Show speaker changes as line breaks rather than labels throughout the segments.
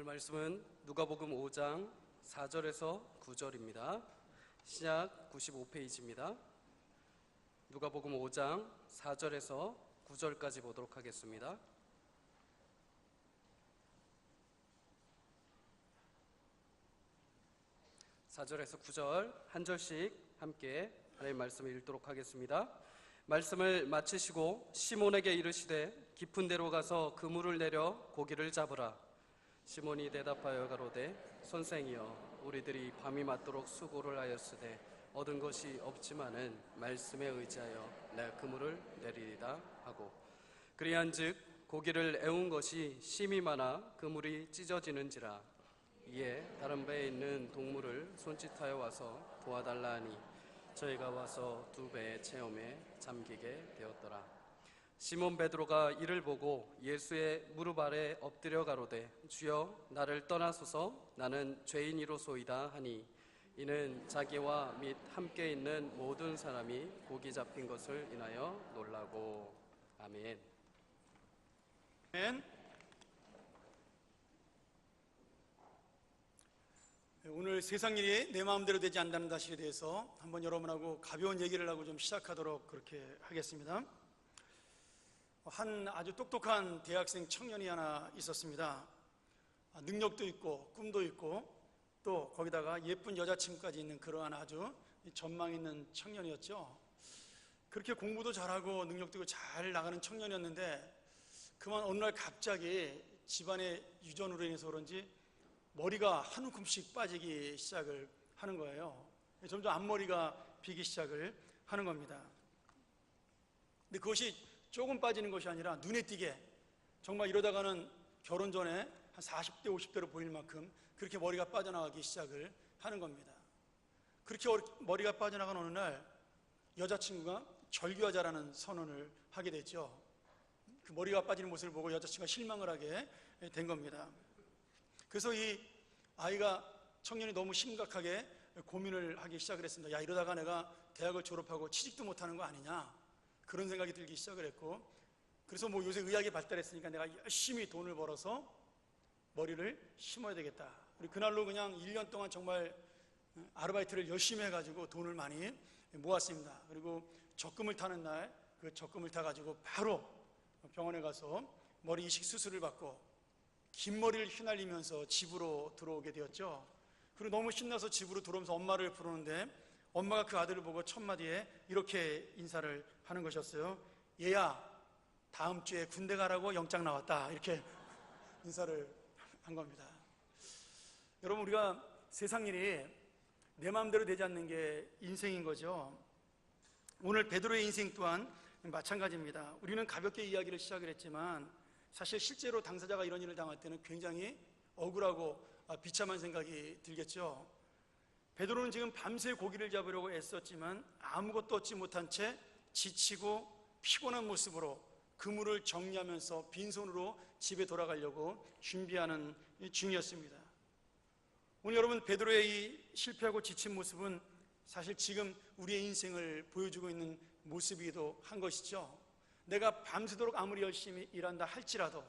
오늘 말씀은 누가복음 5장 4절에서 9절입니다. 시작 95페이지입니다. 누가복음 5장 4절에서 9절까지 보도록 하겠습니다. (4절에서 9절) 한 절씩 함께 하나님의 말씀을 읽도록 하겠습니다. 말씀을 마치시고 시몬에게 이르시되 깊은 데로 가서 그물을 내려 고기를 잡으라. 시몬이 대답하여 가로되 선생이여 우리들이 밤이 맞도록 수고를 하였으되 얻은 것이 없지만은 말씀에 의지하여 내가 그물을 내리리다 하고, 그리한즉 고기를 애운 것이 심히 많아 그물이 찢어지는지라. 이에 다른 배에 있는 동물을 손짓하여 와서 도와달라 하니 저희가 와서 두 배의 체험에 잠기게 되었더라. 시몬 베드로가 이를 보고 예수의 무릎 아래 엎드려 가로되 주여 나를 떠나소서 나는 죄인이로소이다 하니, 이는 자기와 및 함께 있는 모든 사람이 고기 잡힌 것을 인하여 놀라고. 아멘.
아멘. 오늘 세상 일이 내 마음대로 되지 않는다는 사실에 대해서 한번 여러분하고 가벼운 얘기를 하고 좀 시작하도록 그렇게 하겠습니다. 한 아주 똑똑한 대학생 청년이 하나 있었습니다. 능력도 있고 꿈도 있고 또 거기다가 예쁜 여자친구까지 있는 그러한 아주 전망 있는 청년이었죠. 그렇게 공부도 잘하고 능력도 있고 잘 나가는 청년이었는데, 그만 어느 날 갑자기 집안의 유전으로 인해서 그런지 머리가 한 움큼씩 빠지기 시작을 하는 거예요. 점점 앞머리가 비기 시작을 하는 겁니다. 근데 그것이 조금 빠지는 것이 아니라 눈에 띄게 정말 이러다가는 결혼 전에 한 40대 50대로 보일 만큼 그렇게 머리가 빠져나가기 시작을 하는 겁니다. 그렇게 머리가 빠져나간 어느 날 여자친구가 절교하자라는 선언을 하게 됐죠. 그 머리가 빠지는 모습을 보고 여자친구가 실망을 하게 된 겁니다. 그래서 이 아이가, 청년이 너무 심각하게 고민을 하기 시작을 했습니다. 야, 이러다가 내가 대학을 졸업하고 취직도 못하는 거 아니냐, 그런 생각이 들기 시작을 했고, 그래서 뭐 요새 의학이 발달했으니까 내가 열심히 돈을 벌어서 머리를 심어야 되겠다. 그리고 그날로 그냥 1년 동안 정말 아르바이트를 열심히 해가지고 돈을 많이 모았습니다. 그리고 적금을 타는 날 그 적금을 타가지고 바로 병원에 가서 머리 이식 수술을 받고 긴 머리를 휘날리면서 집으로 들어오게 되었죠. 그리고 너무 신나서 집으로 들어오면서 엄마를 부르는데 엄마가 그 아들을 보고 첫마디에 이렇게 인사를 하는 것이었어요. 얘야, 다음 주에 군대 가라고 영장 나왔다. 이렇게 인사를 한 겁니다. 여러분, 우리가 세상 일이 내 마음대로 되지 않는 게 인생인 거죠. 오늘 베드로의 인생 또한 마찬가지입니다. 우리는 가볍게 이야기를 시작을 했지만 사실 실제로 당사자가 이런 일을 당할 때는 굉장히 억울하고 비참한 생각이 들겠죠. 베드로는 지금 밤새 고기를 잡으려고 애썼지만 아무것도 얻지 못한 채 지치고 피곤한 모습으로 그물을 정리하면서 빈손으로 집에 돌아가려고 준비하는 중이었습니다. 오늘 여러분, 베드로의 이 실패하고 지친 모습은 사실 지금 우리의 인생을 보여주고 있는 모습이기도 한 것이죠. 내가 밤새도록 아무리 열심히 일한다 할지라도,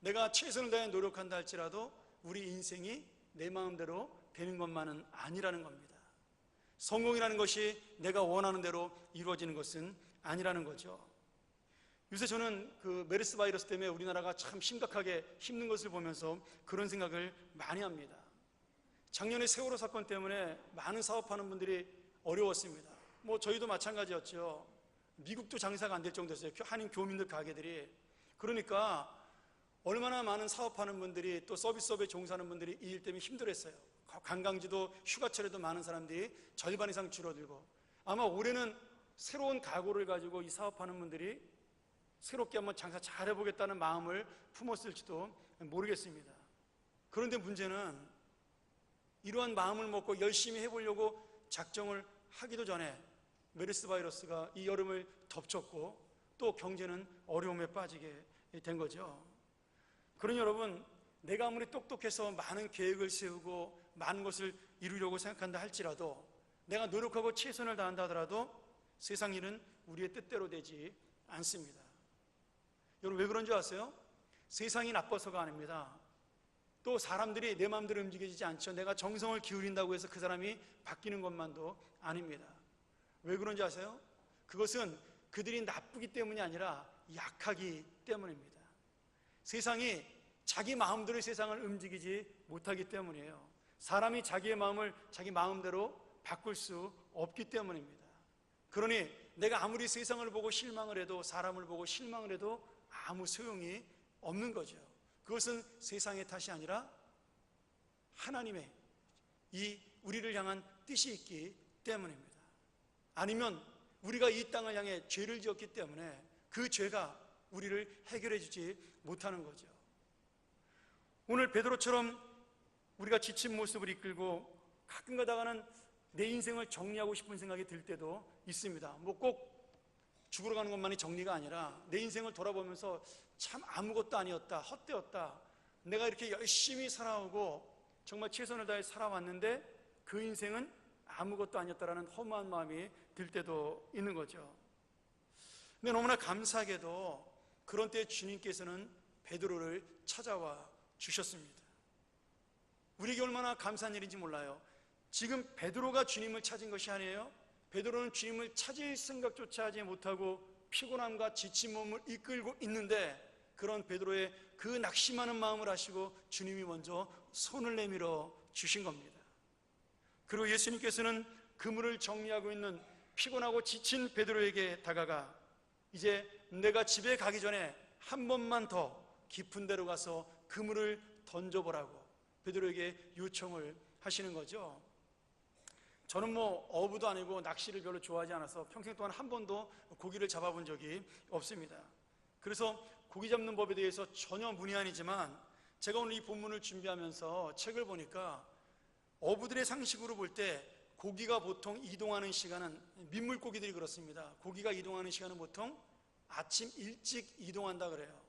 내가 최선을 다해 노력한다 할지라도 우리 인생이 내 마음대로 되는 것만은 아니라는 겁니다. 성공이라는 것이 내가 원하는 대로 이루어지는 것은 아니라는 거죠. 요새 저는 그 메르스 바이러스 때문에 우리나라가 참 심각하게 힘든 것을 보면서 그런 생각을 많이 합니다. 작년에 세월호 사건 때문에 많은 사업하는 분들이 어려웠습니다. 뭐 저희도 마찬가지였죠. 미국도 장사가 안 될 정도였어요. 한인 교민들 가게들이. 그러니까 얼마나 많은 사업하는 분들이, 또 서비스업에 종사하는 분들이 이 일 때문에 힘들었어요. 관광지도 휴가철에도 많은 사람들이 절반 이상 줄어들고, 아마 올해는 새로운 각오를 가지고 이 사업하는 분들이 새롭게 한번 장사 잘 해보겠다는 마음을 품었을지도 모르겠습니다. 그런데 문제는 이러한 마음을 먹고 열심히 해보려고 작정을 하기도 전에 메르스 바이러스가 이 여름을 덮쳤고 또 경제는 어려움에 빠지게 된 거죠. 그러니 여러분, 내가 아무리 똑똑해서 많은 계획을 세우고 많은 것을 이루려고 생각한다 할지라도, 내가 노력하고 최선을 다한다 하더라도 세상 일은 우리의 뜻대로 되지 않습니다. 여러분, 왜 그런 줄 아세요? 세상이 나빠서가 아닙니다. 또 사람들이 내 마음대로 움직여지지 않죠. 내가 정성을 기울인다고 해서 그 사람이 바뀌는 것만도 아닙니다. 왜 그런지 아세요? 그것은 그들이 나쁘기 때문이 아니라 약하기 때문입니다. 세상이 자기 마음대로 세상을 움직이지 못하기 때문이에요. 사람이 자기의 마음을 자기 마음대로 바꿀 수 없기 때문입니다. 그러니 내가 아무리 세상을 보고 실망을 해도, 사람을 보고 실망을 해도 아무 소용이 없는 거죠. 그것은 세상의 탓이 아니라 하나님의 이 우리를 향한 뜻이 있기 때문입니다. 아니면 우리가 이 땅을 향해 죄를 지었기 때문에 그 죄가 우리를 해결해 주지 못하는 거죠. 오늘 베드로처럼 우리가 지친 모습을 이끌고 가끔 가다가는 내 인생을 정리하고 싶은 생각이 들 때도 있습니다. 뭐 꼭 죽으러 가는 것만이 정리가 아니라 내 인생을 돌아보면서 참 아무것도 아니었다, 헛되었다, 내가 이렇게 열심히 살아오고 정말 최선을 다해 살아왔는데 그 인생은 아무것도 아니었다라는 허무한 마음이 들 때도 있는 거죠. 근데 너무나 감사하게도 그런 때 주님께서는 베드로를 찾아와 주셨습니다. 우리에게 얼마나 감사한 일인지 몰라요. 지금 베드로가 주님을 찾은 것이 아니에요. 베드로는 주님을 찾을 생각조차 하지 못하고 피곤함과 지친 몸을 이끌고 있는데, 그런 베드로의 그 낙심하는 마음을 아시고 주님이 먼저 손을 내밀어 주신 겁니다. 그리고 예수님께서는 그물을 정리하고 있는 피곤하고 지친 베드로에게 다가가 이제 내가 집에 가기 전에 한 번만 더 깊은 데로 가서 그물을 던져보라고 베드로에게 요청을 하시는 거죠. 저는 뭐 어부도 아니고 낚시를 별로 좋아하지 않아서 평생 동안 한 번도 고기를 잡아본 적이 없습니다. 그래서 고기 잡는 법에 대해서 전혀 문외한이지만 제가 오늘 이 본문을 준비하면서 책을 보니까 어부들의 상식으로 볼 때 고기가 보통 이동하는 시간은, 민물고기들이 그렇습니다. 고기가 이동하는 시간은 보통 아침 일찍 이동한다 그래요.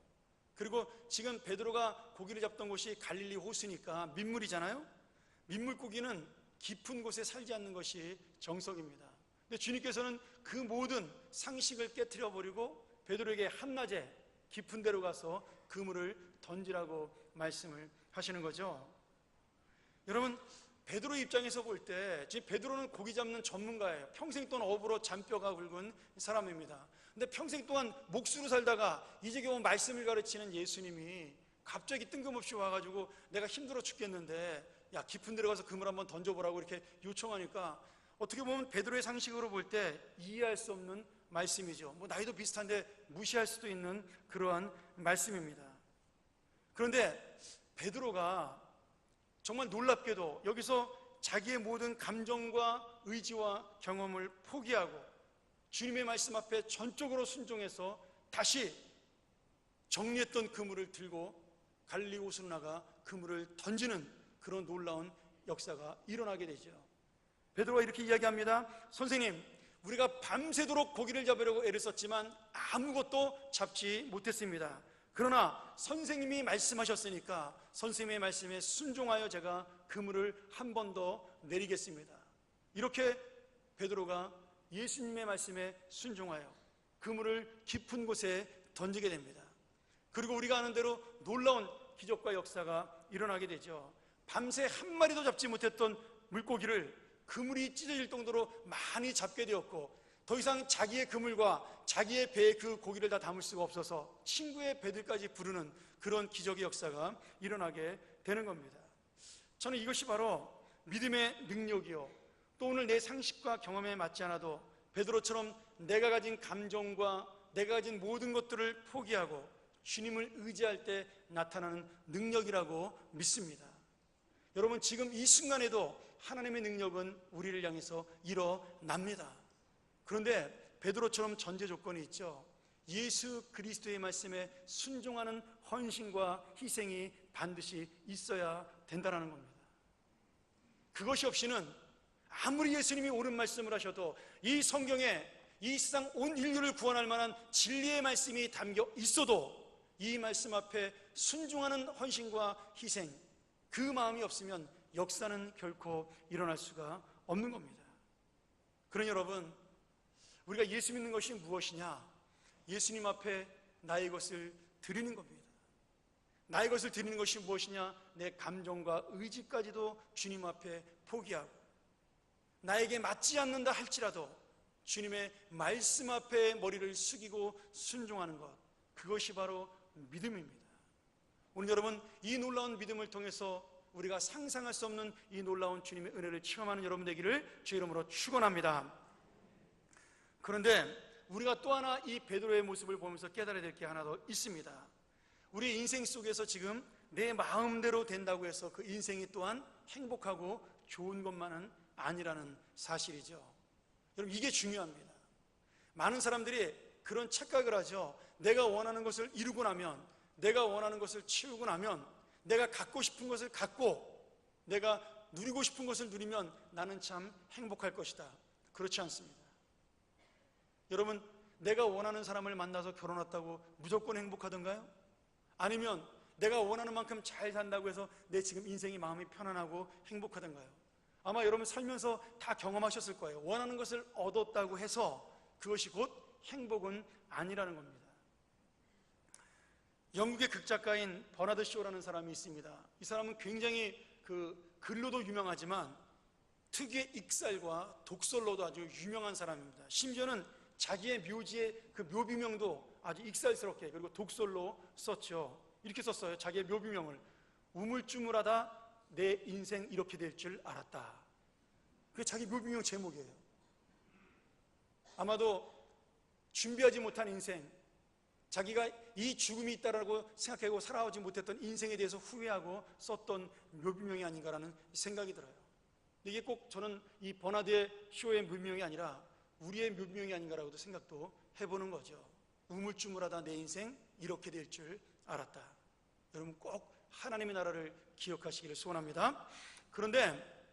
그리고 지금 베드로가 고기를 잡던 곳이 갈릴리 호수니까 민물이잖아요. 민물고기는 깊은 곳에 살지 않는 것이 정석입니다. 근데 주님께서는 그 모든 상식을 깨트려 버리고 베드로에게 한낮에 깊은 데로 가서 그물을 던지라고 말씀을 하시는 거죠. 여러분, 베드로 입장에서 볼 때 지금 베드로는 고기 잡는 전문가예요. 평생 동안 어부로 잔뼈가 굵은 사람입니다. 근데 평생 동안 목수로 살다가 이제 겨우 말씀을 가르치는 예수님이 갑자기 뜬금없이 와가지고 내가 힘들어 죽겠는데 야, 깊은 데로 가서 그물 한번 던져보라고 이렇게 요청하니까 어떻게 보면 베드로의 상식으로 볼 때 이해할 수 없는 말씀이죠. 뭐 나이도 비슷한데 무시할 수도 있는 그러한 말씀입니다. 그런데 베드로가 정말 놀랍게도 여기서 자기의 모든 감정과 의지와 경험을 포기하고 주님의 말씀 앞에 전적으로 순종해서 다시 정리했던 그물을 들고 갈릴리 호수로 나가 그물을 던지는 그런 놀라운 역사가 일어나게 되죠. 베드로가 이렇게 이야기합니다. 선생님, 우리가 밤새도록 고기를 잡으려고 애를 썼지만 아무것도 잡지 못했습니다. 그러나 선생님이 말씀하셨으니까 선생님의 말씀에 순종하여 제가 그물을 한 번 더 내리겠습니다. 이렇게 베드로가 예수님의 말씀에 순종하여 그물을 깊은 곳에 던지게 됩니다. 그리고 우리가 아는 대로 놀라운 기적과 역사가 일어나게 되죠. 밤새 한 마리도 잡지 못했던 물고기를 그물이 찢어질 정도로 많이 잡게 되었고, 더 이상 자기의 그물과 자기의 배에 그 고기를 다 담을 수가 없어서 친구의 배들까지 부르는 그런 기적의 역사가 일어나게 되는 겁니다. 저는 이것이 바로 믿음의 능력이요, 또 오늘 내 상식과 경험에 맞지 않아도 베드로처럼 내가 가진 감정과 내가 가진 모든 것들을 포기하고 주님을 의지할 때 나타나는 능력이라고 믿습니다. 여러분, 지금 이 순간에도 하나님의 능력은 우리를 향해서 일어납니다. 그런데 베드로처럼 전제 조건이 있죠. 예수 그리스도의 말씀에 순종하는 헌신과 희생이 반드시 있어야 된다는 겁니다. 그것이 없이는 아무리 예수님이 옳은 말씀을 하셔도 이 성경에 이 세상 온 인류를 구원할 만한 진리의 말씀이 담겨 있어도 이 말씀 앞에 순종하는 헌신과 희생, 그 마음이 없으면 역사는 결코 일어날 수가 없는 겁니다. 그러니 여러분, 우리가 예수 믿는 것이 무엇이냐? 예수님 앞에 나의 것을 드리는 겁니다. 나의 것을 드리는 것이 무엇이냐? 내 감정과 의지까지도 주님 앞에 포기하고 나에게 맞지 않는다 할지라도 주님의 말씀 앞에 머리를 숙이고 순종하는 것, 그것이 바로 믿음입니다. 오늘 여러분, 이 놀라운 믿음을 통해서 우리가 상상할 수 없는 이 놀라운 주님의 은혜를 체험하는 여러분 되기를 주 이름으로 축원합니다. 그런데 우리가 또 하나 이 베드로의 모습을 보면서 깨달아야 될 게 하나 더 있습니다. 우리 인생 속에서 지금 내 마음대로 된다고 해서 그 인생이 또한 행복하고 좋은 것만은 아니라는 사실이죠. 여러분, 이게 중요합니다. 많은 사람들이 그런 착각을 하죠. 내가 원하는 것을 이루고 나면, 내가 원하는 것을 채우고 나면, 내가 갖고 싶은 것을 갖고 내가 누리고 싶은 것을 누리면 나는 참 행복할 것이다. 그렇지 않습니다. 여러분, 내가 원하는 사람을 만나서 결혼했다고 무조건 행복하던가요? 아니면 내가 원하는 만큼 잘 산다고 해서 내 지금 인생이 마음이 편안하고 행복하던가요? 아마 여러분 살면서 다 경험하셨을 거예요. 원하는 것을 얻었다고 해서 그것이 곧 행복은 아니라는 겁니다. 영국의 극작가인 버나드 쇼라는 사람이 있습니다. 이 사람은 굉장히 글로도 유명하지만 특유의 익살과 독설로도 아주 유명한 사람입니다. 심지어는 자기의 묘지의 그 묘비명도 아주 익살스럽게 그리고 독설로 썼죠. 이렇게 썼어요. 자기의 묘비명을: 우물쭈물하다 내 인생 이렇게 될 줄 알았다. 그게 자기 묘비명 제목이에요. 아마도 준비하지 못한 인생, 자기가 이 죽음이 있다라고 생각하고 살아오지 못했던 인생에 대해서 후회하고 썼던 묘비명이 아닌가라는 생각이 들어요. 근데 이게 꼭 저는 이 버나드 쇼의 묘비명이 아니라 우리의 묘비명이 아닌가라고도 생각도 해보는 거죠. 우물쭈물하다 내 인생 이렇게 될 줄 알았다. 여러분 꼭 하나님의 나라를 기억하시기를 소원합니다. 그런데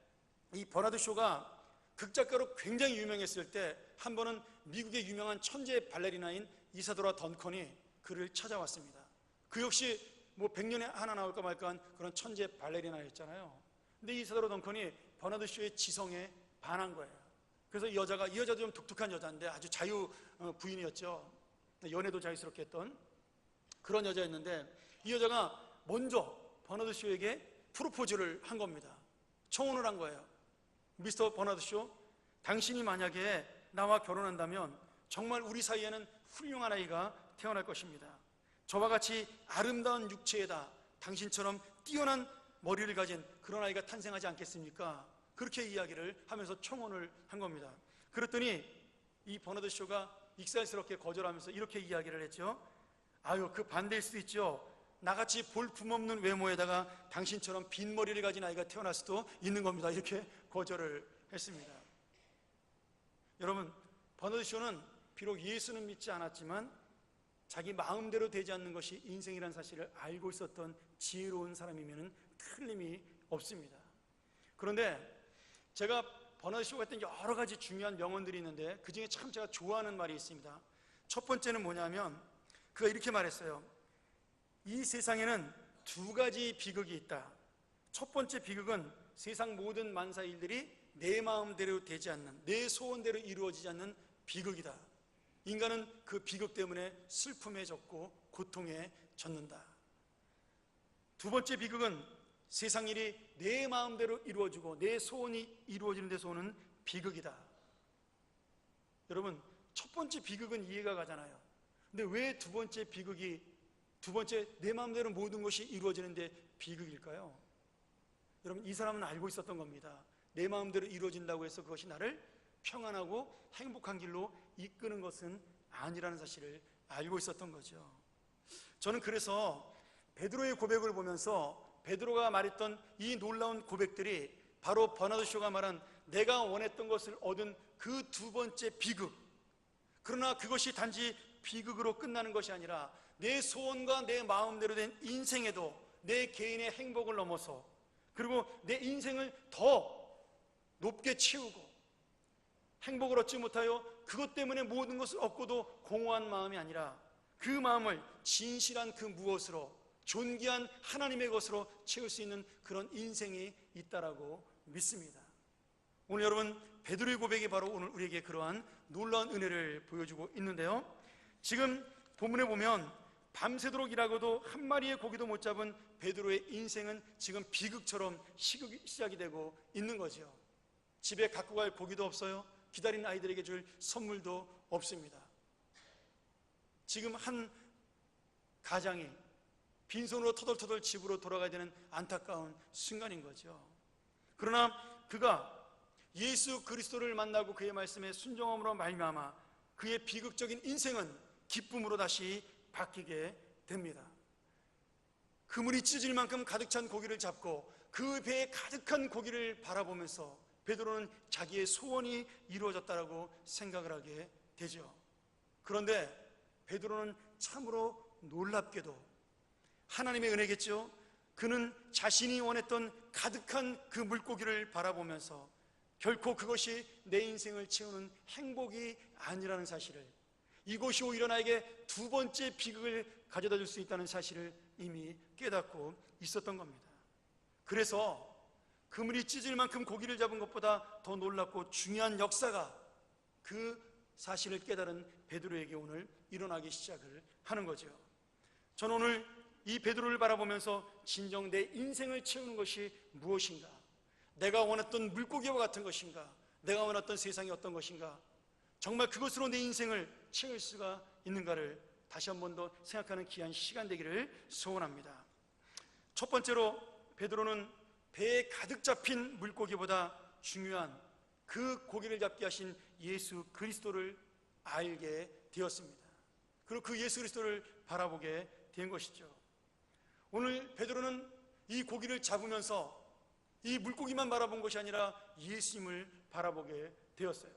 이 버나드 쇼가 극작가로 굉장히 유명했을 때 한 번은 미국의 유명한 천재 발레리나인 이사도라 던컨이 그를 찾아왔습니다. 그 역시 뭐 100년에 하나 나올까 말까한 그런 천재 발레리나였잖아요. 근데 이사도라 던컨이 버나드 쇼의 지성에 반한 거예요. 그래서 이 여자도 좀 독특한 여자인데 아주 자유 부인이었죠. 연애도 자유스럽게 했던 그런 여자였는데, 이 여자가 먼저 버나드 쇼에게 프로포즈를 한 겁니다. 청혼을 한 거예요. 미스터 버나드 쇼, 당신이 만약에 나와 결혼한다면 정말 우리 사이에는 훌륭한 아이가 태어날 것입니다. 저와 같이 아름다운 육체에다 당신처럼 뛰어난 머리를 가진 그런 아이가 탄생하지 않겠습니까? 그렇게 이야기를 하면서 청혼을 한 겁니다. 그랬더니 이 버나드 쇼가 익살스럽게 거절하면서 이렇게 이야기를 했죠. 아유, 그 반대일 수도 있죠. 나같이 볼품없는 외모에다가 당신처럼 빈 머리를 가진 아이가 태어날 수도 있는 겁니다. 이렇게 거절을 했습니다. 여러분, 버나드 쇼는 비록 예수는 믿지 않았지만 자기 마음대로 되지 않는 것이 인생이라는 사실을 알고 있었던 지혜로운 사람이면 틀림이 없습니다. 그런데 제가 버나드 쇼가 했던 여러 가지 중요한 명언들이 있는데 그 중에 참 제가 좋아하는 말이 있습니다. 첫 번째는 뭐냐면 그가 이렇게 말했어요. 이 세상에는 두 가지 비극이 있다. 첫 번째 비극은 세상 모든 만사 일들이 내 마음대로 되지 않는, 내 소원대로 이루어지지 않는 비극이다. 인간은 그 비극 때문에 슬픔에 젖고 고통에 젖는다. 두 번째 비극은 세상 일이 내 마음대로 이루어지고 내 소원이 이루어지는 데서 오는 비극이다. 여러분, 첫 번째 비극은 이해가 가잖아요. 근데 왜 두 번째 비극이, 두 번째 내 마음대로 모든 것이 이루어지는데 비극일까요? 여러분, 이 사람은 알고 있었던 겁니다. 내 마음대로 이루어진다고 해서 그것이 나를 평안하고 행복한 길로 이끄는 것은 아니라는 사실을 알고 있었던 거죠. 저는 그래서 베드로의 고백을 보면서 베드로가 말했던 이 놀라운 고백들이 바로 버나드 쇼가 말한 내가 원했던 것을 얻은 그 두 번째 비극, 그러나 그것이 단지 비극으로 끝나는 것이 아니라 내 소원과 내 마음대로 된 인생에도 내 개인의 행복을 넘어서 그리고 내 인생을 더 높게 채우고 행복을 얻지 못하여 그것 때문에 모든 것을 얻고도 공허한 마음이 아니라 그 마음을 진실한 그 무엇으로, 존귀한 하나님의 것으로 채울 수 있는 그런 인생이 있다라고 믿습니다. 오늘 여러분, 베드로의 고백이 바로 오늘 우리에게 그러한 놀라운 은혜를 보여주고 있는데요. 지금 본문에 보면 밤새도록 일하고도 한 마리의 고기도 못 잡은 베드로의 인생은 지금 비극처럼 시작이 되고 있는 거죠. 집에 갖고 갈 고기도 없어요. 기다리는 아이들에게 줄 선물도 없습니다. 지금 한 가장이 빈손으로 터덜터덜 집으로 돌아가야 되는 안타까운 순간인 거죠. 그러나 그가 예수 그리스도를 만나고 그의 말씀에 순종함으로 말미암아 그의 비극적인 인생은 기쁨으로 다시 바뀌게 됩니다. 그물이 찢어질 만큼 가득 찬 고기를 잡고 그 배에 가득한 고기를 바라보면서 베드로는 자기의 소원이 이루어졌다라고 생각을 하게 되죠. 그런데 베드로는 참으로 놀랍게도 하나님의 은혜겠죠. 그는 자신이 원했던 가득한 그 물고기를 바라보면서 결코 그것이 내 인생을 채우는 행복이 아니라는 사실을, 이것이 오히려 나에게 두 번째 비극을 가져다 줄 수 있다는 사실을 이미 깨닫고 있었던 겁니다. 그래서 그물이 찢을 만큼 고기를 잡은 것보다 더 놀랍고 중요한 역사가 그 사실을 깨달은 베드로에게 오늘 일어나기 시작을 하는 거죠. 저는 오늘 이 베드로를 바라보면서 진정 내 인생을 채우는 것이 무엇인가, 내가 원했던 물고기와 같은 것인가, 내가 원했던 세상이 어떤 것인가, 정말 그것으로 내 인생을 채울 수가 있는가를 다시 한 번 더 생각하는 귀한 시간 되기를 소원합니다. 첫 번째로 베드로는 배에 가득 잡힌 물고기보다 중요한 그 고기를 잡게 하신 예수 그리스도를 알게 되었습니다. 그리고 그 예수 그리스도를 바라보게 된 것이죠. 오늘 베드로는 이 고기를 잡으면서 이 물고기만 바라본 것이 아니라 예수님을 바라보게 되었어요.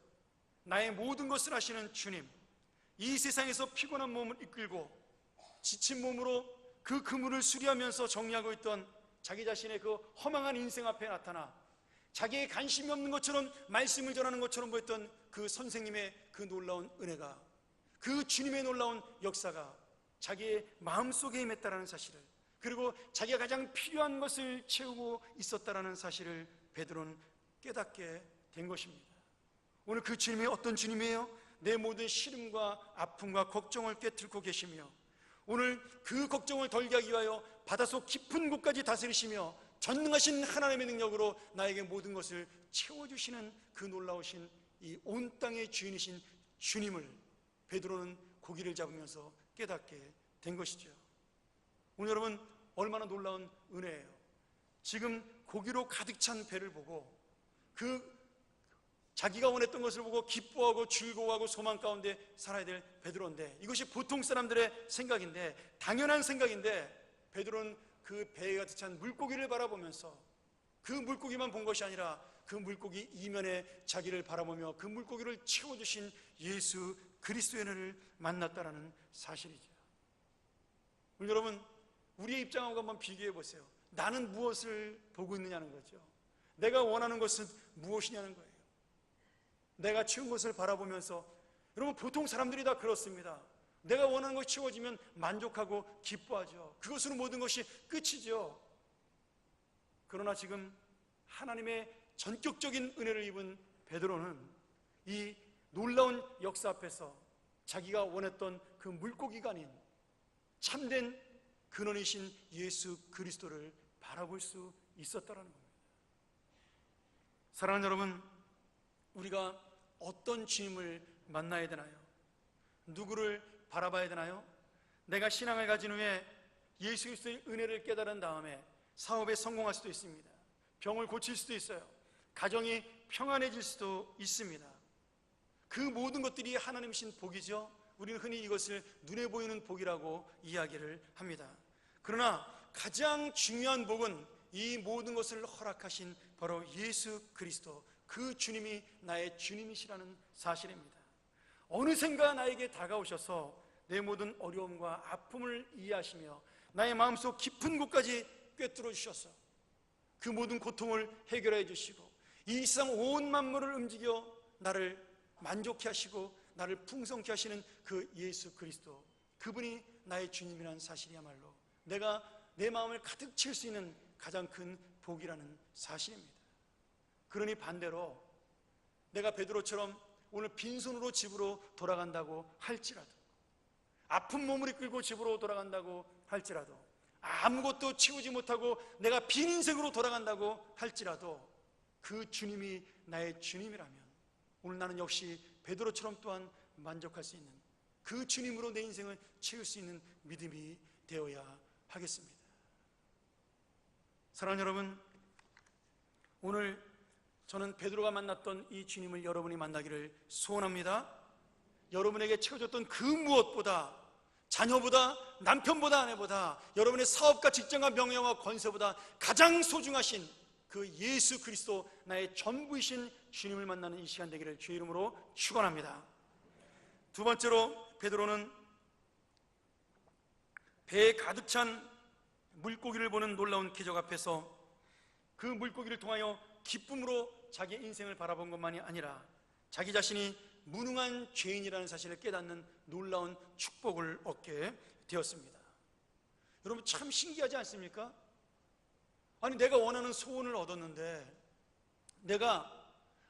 나의 모든 것을 하시는 주님, 이 세상에서 피곤한 몸을 이끌고 지친 몸으로 그 그물을 수리하면서 정리하고 있던 자기 자신의 그 허망한 인생 앞에 나타나 자기의 관심이 없는 것처럼 말씀을 전하는 것처럼 보였던 그 선생님의 그 놀라운 은혜가, 그 주님의 놀라운 역사가 자기의 마음속에 임했다라는 사실을, 그리고 자기가 가장 필요한 것을 채우고 있었다라는 사실을 베드로는 깨닫게 된 것입니다. 오늘 그 주님이 어떤 주님이에요? 내 모든 시름과 아픔과 걱정을 꿰뚫고 계시며 오늘 그 걱정을 덜게 하기 위하여 바닷속 깊은 곳까지 다스리시며 전능하신 하나님의 능력으로 나에게 모든 것을 채워주시는 그 놀라우신 이 온 땅의 주인이신 주님을 베드로는 고기를 잡으면서 깨닫게 된 것이죠. 오늘 여러분, 얼마나 놀라운 은혜예요. 지금 고기로 가득 찬 배를 보고 그 자기가 원했던 것을 보고 기뻐하고 즐거워하고 소망 가운데 살아야 될 베드로인데, 이것이 보통 사람들의 생각인데, 당연한 생각인데, 베드로는 그 배에 가득 찬 물고기를 바라보면서 그 물고기만 본 것이 아니라 그 물고기 이면에 자기를 바라보며 그 물고기를 채워주신 예수 그리스도의 은혜를 만났다라는 사실이죠. 오늘 여러분, 우리의 입장하고 한번 비교해 보세요. 나는 무엇을 보고 있느냐는 거죠. 내가 원하는 것은 무엇이냐는 거예요. 내가 채운 것을 바라보면서, 여러분 보통 사람들이 다 그렇습니다. 내가 원하는 것이 채워지면 만족하고 기뻐하죠. 그것으로 모든 것이 끝이죠. 그러나 지금 하나님의 전격적인 은혜를 입은 베드로는 이 놀라운 역사 앞에서 자기가 원했던 그 물고기가 아닌 참된 근원이신 예수 그리스도를 바라볼 수 있었다라는 겁니다. 사랑하는 여러분, 우리가 어떤 주님을 만나야 되나요? 누구를 바라봐야 되나요? 내가 신앙을 가진 후에 예수 그리스도의 은혜를 깨달은 다음에 사업에 성공할 수도 있습니다. 병을 고칠 수도 있어요. 가정이 평안해질 수도 있습니다. 그 모든 것들이 하나님이신 복이죠. 우리는 흔히 이것을 눈에 보이는 복이라고 이야기를 합니다. 그러나 가장 중요한 복은 이 모든 것을 허락하신 바로 예수 그리스도, 그 주님이 나의 주님이시라는 사실입니다. 어느샌가 나에게 다가오셔서 내 모든 어려움과 아픔을 이해하시며 나의 마음속 깊은 곳까지 꿰뚫어 주셔서 그 모든 고통을 해결해 주시고 이 세상 온 만물을 움직여 나를 만족해 하시고 나를 풍성케 하시는 그 예수 그리스도, 그분이 나의 주님이라는 사실이야말로 내가 내 마음을 가득 채울 수 있는 가장 큰 복이라는 사실입니다. 그러니 반대로 내가 베드로처럼 오늘 빈손으로 집으로 돌아간다고 할지라도, 아픈 몸을 이끌고 집으로 돌아간다고 할지라도, 아무것도 채우지 못하고 내가 빈 인생으로 돌아간다고 할지라도 그 주님이 나의 주님이라면 오늘 나는 역시 베드로처럼 또한 만족할 수 있는, 그 주님으로 내 인생을 채울 수 있는 믿음이 되어야 하겠습니다. 사랑하는 여러분, 오늘 저는 베드로가 만났던 이 주님을 여러분이 만나기를 소원합니다. 여러분에게 채워줬던 그 무엇보다, 자녀보다, 남편보다, 아내보다, 여러분의 사업과 직장과 명예와 권세보다 가장 소중하신 그 예수 그리스도, 나의 전부이신 주님을 만나는 이 시간 되기를 주의 이름으로 축원합니다. 두 번째로, 베드로는 배에 가득 찬 물고기를 보는 놀라운 기적 앞에서 그 물고기를 통하여 기쁨으로 자기 인생을 바라본 것만이 아니라 자기 자신이 무능한 죄인이라는 사실을 깨닫는 놀라운 축복을 얻게 되었습니다. 여러분, 참 신기하지 않습니까? 아니, 내가 원하는 소원을 얻었는데, 내가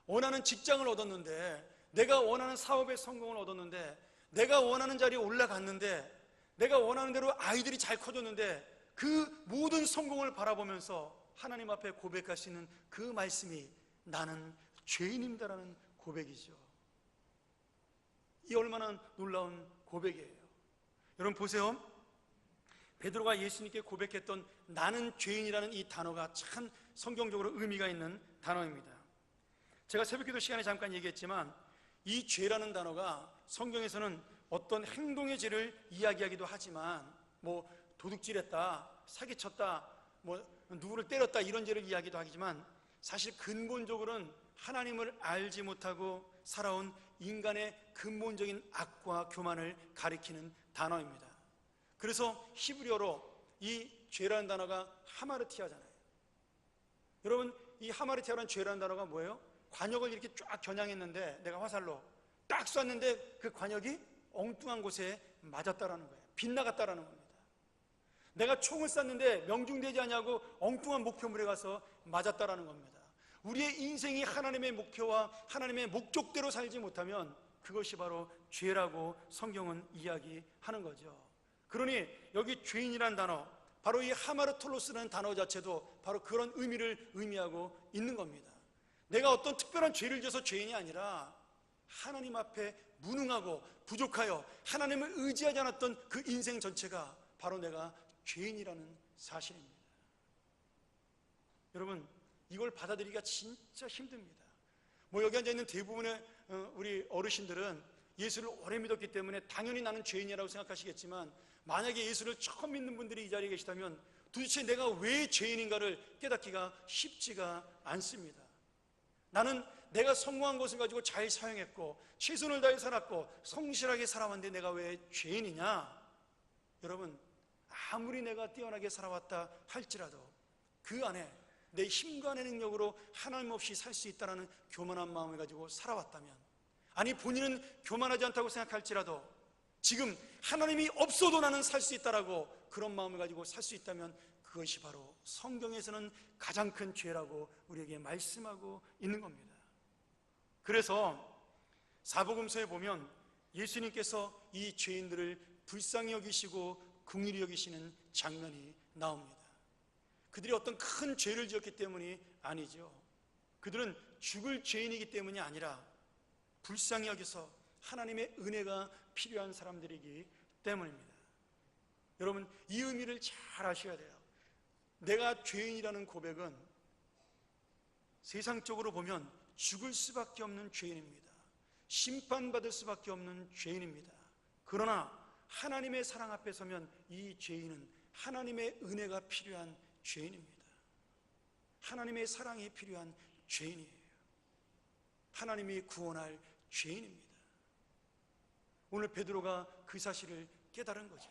원하는 직장을 얻었는데, 내가 원하는 사업의 성공을 얻었는데, 내가 원하는 자리에 올라갔는데, 내가 원하는 대로 아이들이 잘 커졌는데, 그 모든 성공을 바라보면서 하나님 앞에 고백할 수 있는 그 말씀이 나는 죄인입니다라는 고백이죠. 이 얼마나 놀라운 고백이에요. 여러분 보세요. 베드로가 예수님께 고백했던 나는 죄인이라는 이 단어가 참 성경적으로 의미가 있는 단어입니다. 제가 새벽기도 시간에 잠깐 얘기했지만 이 죄라는 단어가 성경에서는 어떤 행동의 죄를 이야기하기도 하지만, 뭐 도둑질했다, 사기쳤다, 뭐 누구를 때렸다, 이런 죄를 이야기도 하지만, 사실 근본적으로는 하나님을 알지 못하고 살아온 인간의 근본적인 악과 교만을 가리키는 단어입니다. 그래서 히브리어로 이 죄라는 단어가 하마르티아잖아요. 여러분, 이 하마르티아라는 죄라는 단어가 뭐예요? 관역을 이렇게 쫙 겨냥했는데, 내가 화살로 딱 쐈는데 그 관역이 엉뚱한 곳에 맞았다라는 거예요. 빗나갔다라는 겁니다. 내가 총을 쐈는데 명중되지 않냐고 엉뚱한 목표물에 가서 맞았다라는 겁니다. 우리의 인생이 하나님의 목표와 하나님의 목적대로 살지 못하면 그것이 바로 죄라고 성경은 이야기하는 거죠. 그러니 여기 죄인이라는 단어, 바로 이 하마르톨로스라는 단어 자체도 바로 그런 의미를 의미하고 있는 겁니다. 내가 어떤 특별한 죄를 지어서 죄인이 아니라 하나님 앞에 무능하고 부족하여 하나님을 의지하지 않았던 그 인생 전체가 바로 내가 죄인이라는 사실입니다. 여러분, 이걸 받아들이기가 진짜 힘듭니다. 뭐 여기 앉아있는 대부분의 우리 어르신들은 예수를 오래 믿었기 때문에 당연히 나는 죄인이라고 생각하시겠지만, 만약에 예수를 처음 믿는 분들이 이 자리에 계시다면 도대체 내가 왜 죄인인가를 깨닫기가 쉽지가 않습니다. 나는 내가 성공한 것을 가지고 잘 사용했고 최선을 다해 살았고 성실하게 살아왔는데 내가 왜 죄인이냐? 여러분, 아무리 내가 뛰어나게 살아왔다 할지라도 그 안에 내 힘과 내 능력으로 하나님 없이 살 수 있다는 교만한 마음을 가지고 살아왔다면, 아니 본인은 교만하지 않다고 생각할지라도 지금 하나님이 없어도 나는 살 수 있다라고 그런 마음을 가지고 살 수 있다면 그것이 바로 성경에서는 가장 큰 죄라고 우리에게 말씀하고 있는 겁니다. 그래서 사복음서에 보면 예수님께서 이 죄인들을 불쌍히 여기시고 긍휼히 여기시는 장면이 나옵니다. 그들이 어떤 큰 죄를 지었기 때문이 아니죠. 그들은 죽을 죄인이기 때문이 아니라 불쌍히 여겨서 하나님의 은혜가 필요한 사람들이기 때문입니다. 여러분, 이 의미를 잘 아셔야 돼요. 내가 죄인이라는 고백은 세상적으로 보면 죽을 수밖에 없는 죄인입니다. 심판받을 수밖에 없는 죄인입니다. 그러나 하나님의 사랑 앞에 서면 이 죄인은 하나님의 은혜가 필요한 죄인입니다. 하나님의 사랑이 필요한 죄인이에요. 하나님이 구원할 죄인입니다. 오늘 베드로가 그 사실을 깨달은 거죠.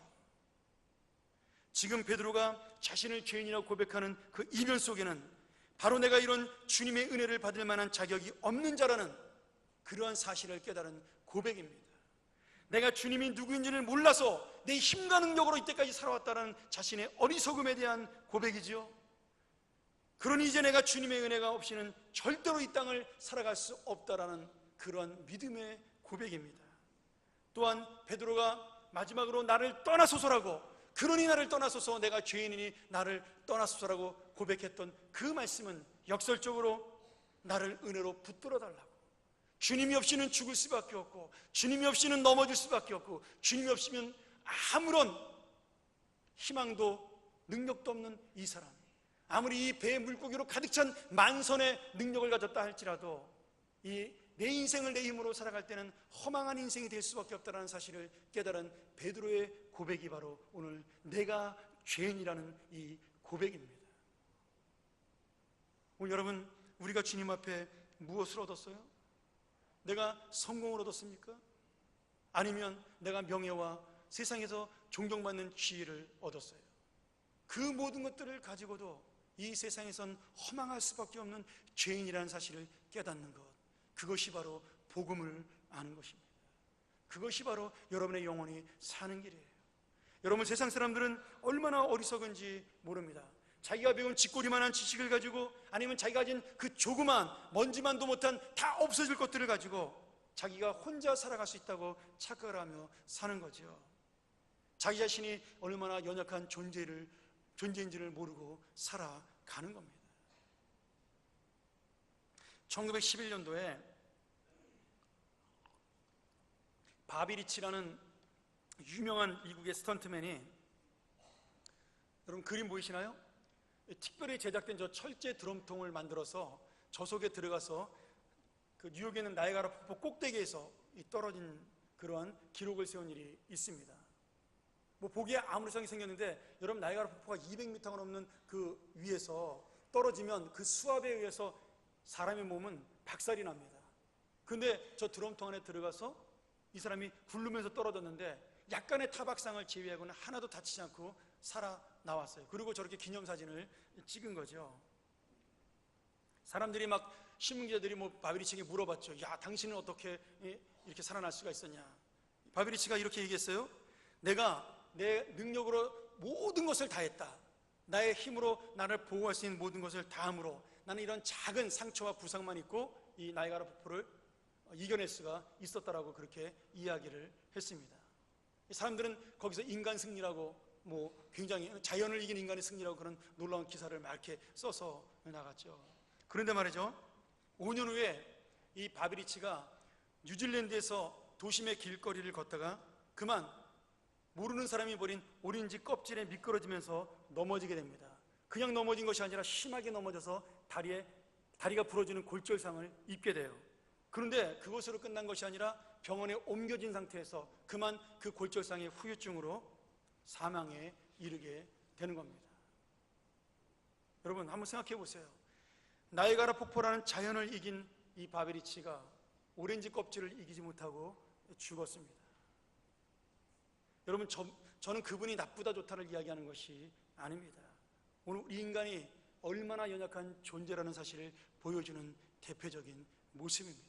지금 베드로가 자신을 죄인이라고 고백하는 그 이면 속에는 바로 내가 이런 주님의 은혜를 받을 만한 자격이 없는 자라는 그러한 사실을 깨달은 고백입니다. 내가 주님이 누구인지를 몰라서 내 힘과 능력으로 이때까지 살아왔다는 자신의 어리석음에 대한 고백이지요. 그러니 이제 내가 주님의 은혜가 없이는 절대로 이 땅을 살아갈 수 없다라는 그러한 믿음의 고백입니다. 또한 베드로가 마지막으로 나를 떠나소서라고, 그러니 나를 떠나소서, 내가 죄인이니 나를 떠나소서라고 고백했던 그 말씀은 역설적으로 나를 은혜로 붙들어 달라고, 주님이 없이는 죽을 수밖에 없고, 주님이 없이는 넘어질 수밖에 없고, 주님이 없으면 아무런 희망도 능력도 없는 이 사람, 아무리 이 배에 물고기로 가득 찬 만선의 능력을 가졌다 할지라도 이 내 인생을 내 힘으로 살아갈 때는 허망한 인생이 될 수밖에 없다는 사실을 깨달은 베드로의 고백이 바로 오늘 내가 죄인이라는 이 고백입니다. 오늘 여러분, 우리가 주님 앞에 무엇을 얻었어요? 내가 성공을 얻었습니까? 아니면 내가 명예와 세상에서 존경받는 지위를 얻었어요? 그 모든 것들을 가지고도 이 세상에선 허망할 수밖에 없는 죄인이라는 사실을 깨닫는 것, 그것이 바로 복음을 아는 것입니다. 그것이 바로 여러분의 영혼이 사는 길이에요. 여러분, 세상 사람들은 얼마나 어리석은지 모릅니다. 자기가 배운 쥐꼬리만한 지식을 가지고, 아니면 자기가 가진 그 조그만 먼지만도 못한 다 없어질 것들을 가지고 자기가 혼자 살아갈 수 있다고 착각을 하며 사는 거죠. 자기 자신이 얼마나 연약한 존재인지를 모르고 살아가는 겁니다. 1911년도에 바비리치라는 유명한 미국의 스턴트맨이, 여러분 그림 보이시나요? 특별히 제작된 저 철제 드럼통을 만들어서 저 속에 들어가서 그 뉴욕에 있는 나이아가라 폭포 꼭대기에서 떨어진 그러한 기록을 세운 일이 있습니다. 뭐 보기에 아무렇게 생겼는데, 여러분 나이아가라 폭포가 200m가 넘는 그 위에서 떨어지면 그 수압에 의해서 사람의 몸은 박살이 납니다. 근데 저 드럼통 안에 들어가서 이 사람이 굴르면서 떨어졌는데 약간의 타박상을 제외하고는 하나도 다치지 않고 살아나왔어요. 그리고 저렇게 기념사진을 찍은 거죠. 사람들이 막, 신문기자들이 뭐 바비리치에게 물어봤죠. 야, 당신은 어떻게 이렇게 살아날 수가 있었냐? 바비리치가 이렇게 얘기했어요. 내가 내 능력으로 모든 것을 다했다. 나의 힘으로 나를 보호할 수 있는 모든 것을 다함으로 나는 이런 작은 상처와 부상만 있고 이 나이아가라 폭포를 이겨낼 수가 있었다라고 그렇게 이야기를 했습니다. 사람들은 거기서 인간 승리라고, 뭐 굉장히 자연을 이긴 인간의 승리라고 그런 놀라운 기사를 막 이렇게 써서 나갔죠. 그런데 말이죠, 5년 후에 이 바비리치가 뉴질랜드에서 도심의 길거리를 걷다가 그만 모르는 사람이 버린 오렌지 껍질에 미끄러지면서 넘어지게 됩니다. 그냥 넘어진 것이 아니라 심하게 넘어져서 다리가 부러지는 골절상을 입게 돼요. 그런데 그것으로 끝난 것이 아니라 병원에 옮겨진 상태에서 그만 그 골절상의 후유증으로 사망에 이르게 되는 겁니다. 여러분 한번 생각해 보세요. 나이아가라 폭포라는 자연을 이긴 이 바비리치가 오렌지 껍질을 이기지 못하고 죽었습니다. 여러분, 저는 그분이 나쁘다 좋다를 이야기하는 것이 아닙니다. 오늘 이 인간이 얼마나 연약한 존재라는 사실을 보여주는 대표적인 모습입니다.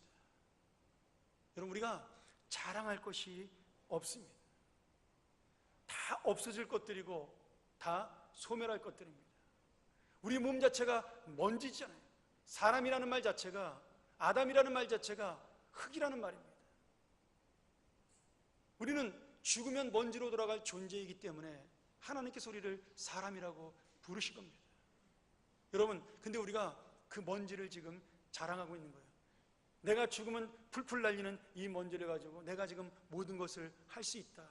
여러분, 우리가 자랑할 것이 없습니다. 다 없어질 것들이고 다 소멸할 것들입니다. 우리 몸 자체가 먼지잖아요. 사람이라는 말 자체가, 아담이라는 말 자체가 흙이라는 말입니다. 우리는 죽으면 먼지로 돌아갈 존재이기 때문에 하나님께서 우리를 사람이라고 부르신 겁니다. 여러분, 근데 우리가 그 먼지를 지금 자랑하고 있는 거예요. 내가 죽으면 풀풀 날리는 이 먼지를 가지고 내가 지금 모든 것을 할 수 있다,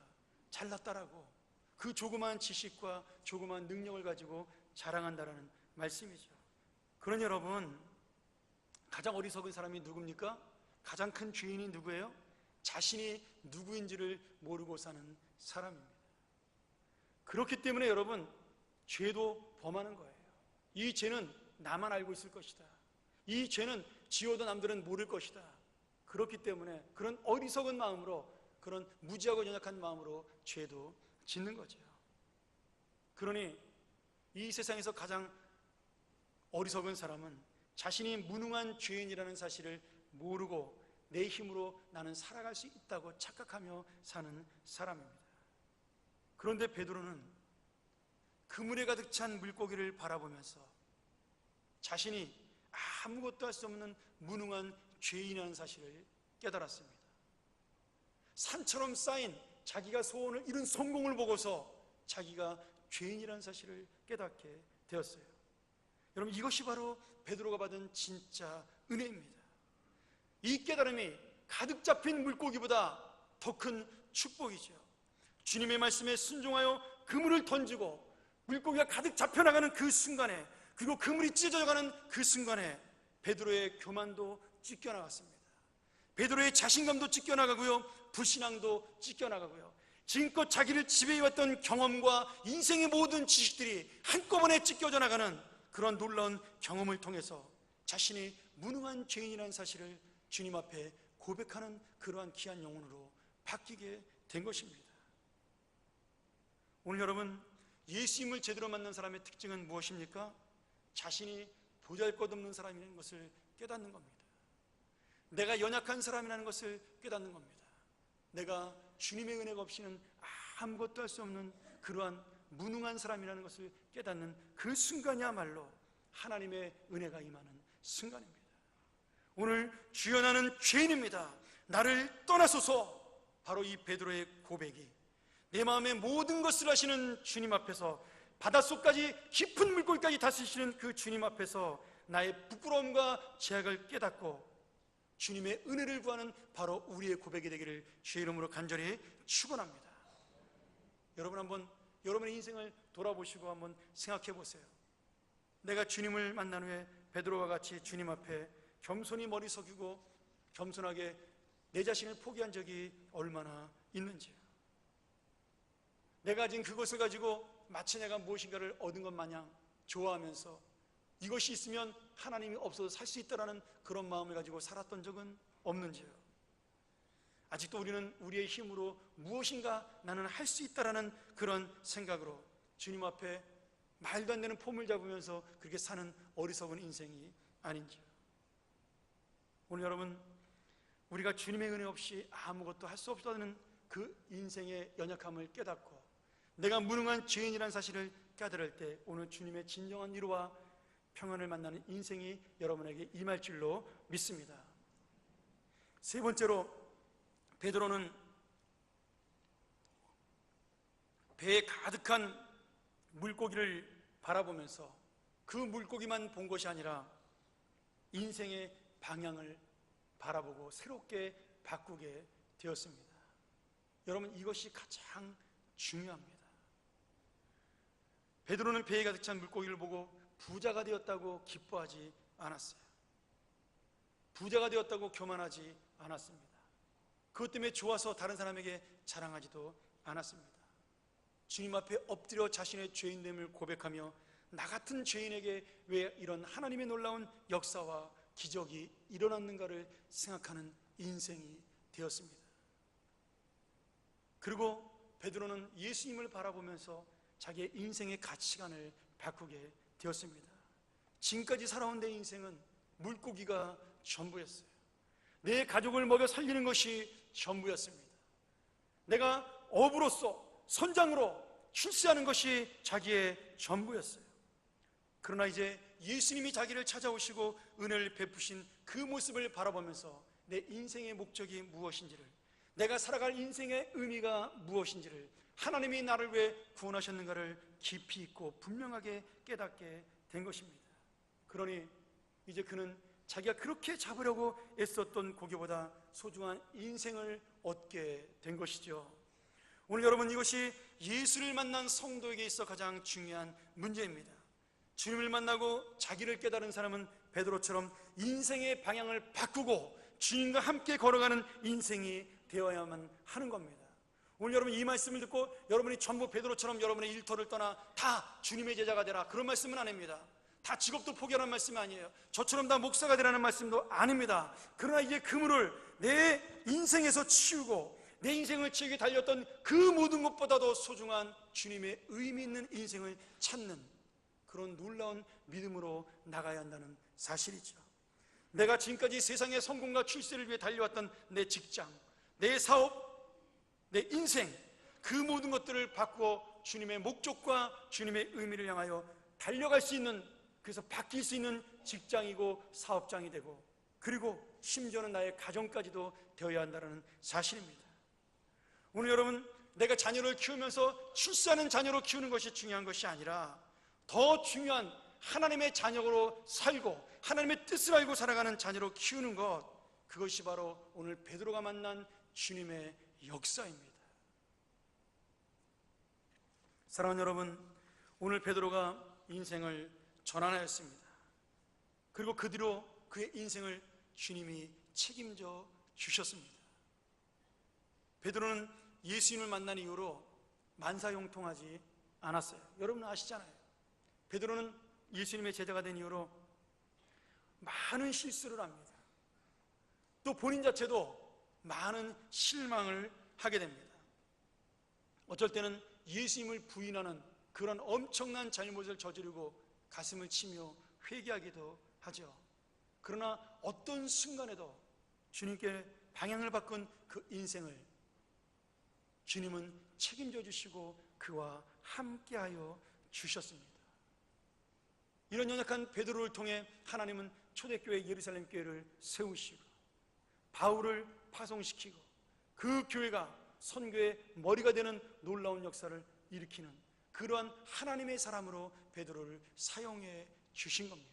잘났다라고 그 조그마한 지식과 조그마한 능력을 가지고 자랑한다라는 말씀이죠. 그런 여러분, 가장 어리석은 사람이 누굽니까? 가장 큰 죄인이 누구예요? 자신이 누구인지를 모르고 사는 사람입니다. 그렇기 때문에 여러분, 죄도 범하는 거예요. 이 죄는 나만 알고 있을 것이다. 이 죄는 지어도 남들은 모를 것이다. 그렇기 때문에 그런 어리석은 마음으로, 그런 무지하고 연약한 마음으로 죄도 짓는 거죠. 그러니 이 세상에서 가장 어리석은 사람은 자신이 무능한 죄인이라는 사실을 모르고 내 힘으로 나는 살아갈 수 있다고 착각하며 사는 사람입니다. 그런데 베드로는 그물에 가득 찬 물고기를 바라보면서 자신이 아무것도 할 수 없는 무능한 죄인이라는 사실을 깨달았습니다. 산처럼 쌓인 자기가 소원을 이룬 성공을 보고서 자기가 죄인이라는 사실을 깨닫게 되었어요. 여러분, 이것이 바로 베드로가 받은 진짜 은혜입니다. 이 깨달음이 가득 잡힌 물고기보다 더 큰 축복이죠. 주님의 말씀에 순종하여 그물을 던지고 물고기가 가득 잡혀나가는 그 순간에, 그리고 그물이 찢어져가는 그 순간에 베드로의 교만도 찢겨나갔습니다. 베드로의 자신감도 찢겨나가고요, 불신앙도 찢겨나가고요, 지금껏 자기를 지배해왔던 경험과 인생의 모든 지식들이 한꺼번에 찢겨져 나가는 그런 놀라운 경험을 통해서 자신이 무능한 죄인이라는 사실을 주님 앞에 고백하는 그러한 귀한 영혼으로 바뀌게 된 것입니다. 오늘 여러분, 예수님을 제대로 만난 사람의 특징은 무엇입니까? 자신이 보잘것없는 사람이라는 것을 깨닫는 겁니다. 내가 연약한 사람이라는 것을 깨닫는 겁니다. 내가 주님의 은혜가 없이는 아무것도 할 수 없는 그러한 무능한 사람이라는 것을 깨닫는 그 순간이야말로 하나님의 은혜가 임하는 순간입니다. 오늘 주여 나는 죄인입니다, 나를 떠나소서. 바로 이 베드로의 고백이 내 마음의 모든 것을 하시는 주님 앞에서, 바닷속까지 깊은 물고기까지 다스리시는 그 주님 앞에서 나의 부끄러움과 죄악을 깨닫고 주님의 은혜를 구하는 바로 우리의 고백이 되기를 주의 이름으로 간절히 축원합니다. 여러분, 한번 여러분의 인생을 돌아보시고 한번 생각해 보세요. 내가 주님을 만난 후에 베드로와 같이 주님 앞에 겸손히 머리 숙이고 겸손하게 내 자신을 포기한 적이 얼마나 있는지요. 내가 지금 그것을 가지고 마치 내가 무엇인가를 얻은 것 마냥 좋아하면서 이것이 있으면 하나님이 없어도 살 수 있다라는 그런 마음을 가지고 살았던 적은 없는지요. 아직도 우리는 우리의 힘으로 무엇인가 나는 할 수 있다라는 그런 생각으로 주님 앞에 말도 안 되는 폼을 잡으면서 그렇게 사는 어리석은 인생이 아닌지요. 오늘 여러분, 우리가 주님의 은혜 없이 아무것도 할 수 없다는 그 인생의 연약함을 깨닫고 내가 무능한 죄인이라는 사실을 깨달을 때 오늘 주님의 진정한 위로와 평안을 만나는 인생이 여러분에게 임할 줄로 믿습니다. 세 번째로, 베드로는 배에 가득한 물고기를 바라보면서 그 물고기만 본 것이 아니라 인생의 방향을 바라보고 새롭게 바꾸게 되었습니다. 여러분, 이것이 가장 중요합니다. 베드로는 배에 가득 찬 물고기를 보고 부자가 되었다고 기뻐하지 않았어요. 부자가 되었다고 교만하지 않았습니다. 그것 때문에 좋아서 다른 사람에게 자랑하지도 않았습니다. 주님 앞에 엎드려 자신의 죄인됨을 고백하며 나 같은 죄인에게 왜 이런 하나님의 놀라운 역사와 기적이 일어났는가를 생각하는 인생이 되었습니다. 그리고 베드로는 예수님을 바라보면서 자기의 인생의 가치관을 바꾸게 되었습니다. 지금까지 살아온 내 인생은 물고기가 전부였어요. 내 가족을 먹여 살리는 것이 전부였습니다. 내가 어부로서 선장으로 출세하는 것이 자기의 전부였어요. 그러나 이제 예수님이 자기를 찾아오시고 은혜를 베푸신 그 모습을 바라보면서 내 인생의 목적이 무엇인지를, 내가 살아갈 인생의 의미가 무엇인지를, 하나님이 나를 왜 구원하셨는가를 깊이 있고 분명하게 깨닫게 된 것입니다. 그러니 이제 그는 자기가 그렇게 잡으려고 애썼던 고기보다 소중한 인생을 얻게 된 것이죠. 오늘 여러분, 이것이 예수를 만난 성도에게 있어 가장 중요한 문제입니다. 주님을 만나고 자기를 깨달은 사람은 베드로처럼 인생의 방향을 바꾸고 주님과 함께 걸어가는 인생이 되어야만 하는 겁니다. 오늘 여러분, 이 말씀을 듣고 여러분이 전부 베드로처럼 여러분의 일터를 떠나 다 주님의 제자가 되라, 그런 말씀은 아닙니다. 다 직업도 포기하라는 말씀이 아니에요. 저처럼 다 목사가 되라는 말씀도 아닙니다. 그러나 이제 그물을 내 인생에서 치우고 내 인생을 치우게 달렸던 그 모든 것보다도 소중한 주님의 의미 있는 인생을 찾는 그런 놀라운 믿음으로 나가야 한다는 사실이죠. 내가 지금까지 세상의 성공과 출세를 위해 달려왔던 내 직장, 내 사업, 내 인생, 그 모든 것들을 바꾸어 주님의 목적과 주님의 의미를 향하여 달려갈 수 있는, 그래서 바뀔 수 있는 직장이고 사업장이 되고, 그리고 심지어는 나의 가정까지도 되어야 한다는 사실입니다. 오늘 여러분, 내가 자녀를 키우면서 출세하는 자녀로 키우는 것이 중요한 것이 아니라 더 중요한 하나님의 자녀로 살고 하나님의 뜻을 알고 살아가는 자녀로 키우는 것, 그것이 바로 오늘 베드로가 만난 주님의 역사입니다. 사랑하는 여러분, 오늘 베드로가 인생을 전환하였습니다. 그리고 그 뒤로 그의 인생을 주님이 책임져 주셨습니다. 베드로는 예수님을 만난 이후로 만사형통하지 않았어요. 여러분 아시잖아요. 베드로는 예수님의 제자가 된 이후로 많은 실수를 합니다. 또 본인 자체도 많은 실망을 하게 됩니다. 어쩔 때는 예수님을 부인하는 그런 엄청난 잘못을 저지르고 가슴을 치며 회개하기도 하죠. 그러나 어떤 순간에도 주님께 방향을 바꾼 그 인생을 주님은 책임져 주시고 그와 함께하여 주셨습니다. 이런 연약한 베드로를 통해 하나님은 초대교회 예루살렘 교회를 세우시고 바울을 파송시키고 그 교회가 선교의 머리가 되는 놀라운 역사를 일으키는 그러한 하나님의 사람으로 베드로를 사용해 주신 겁니다.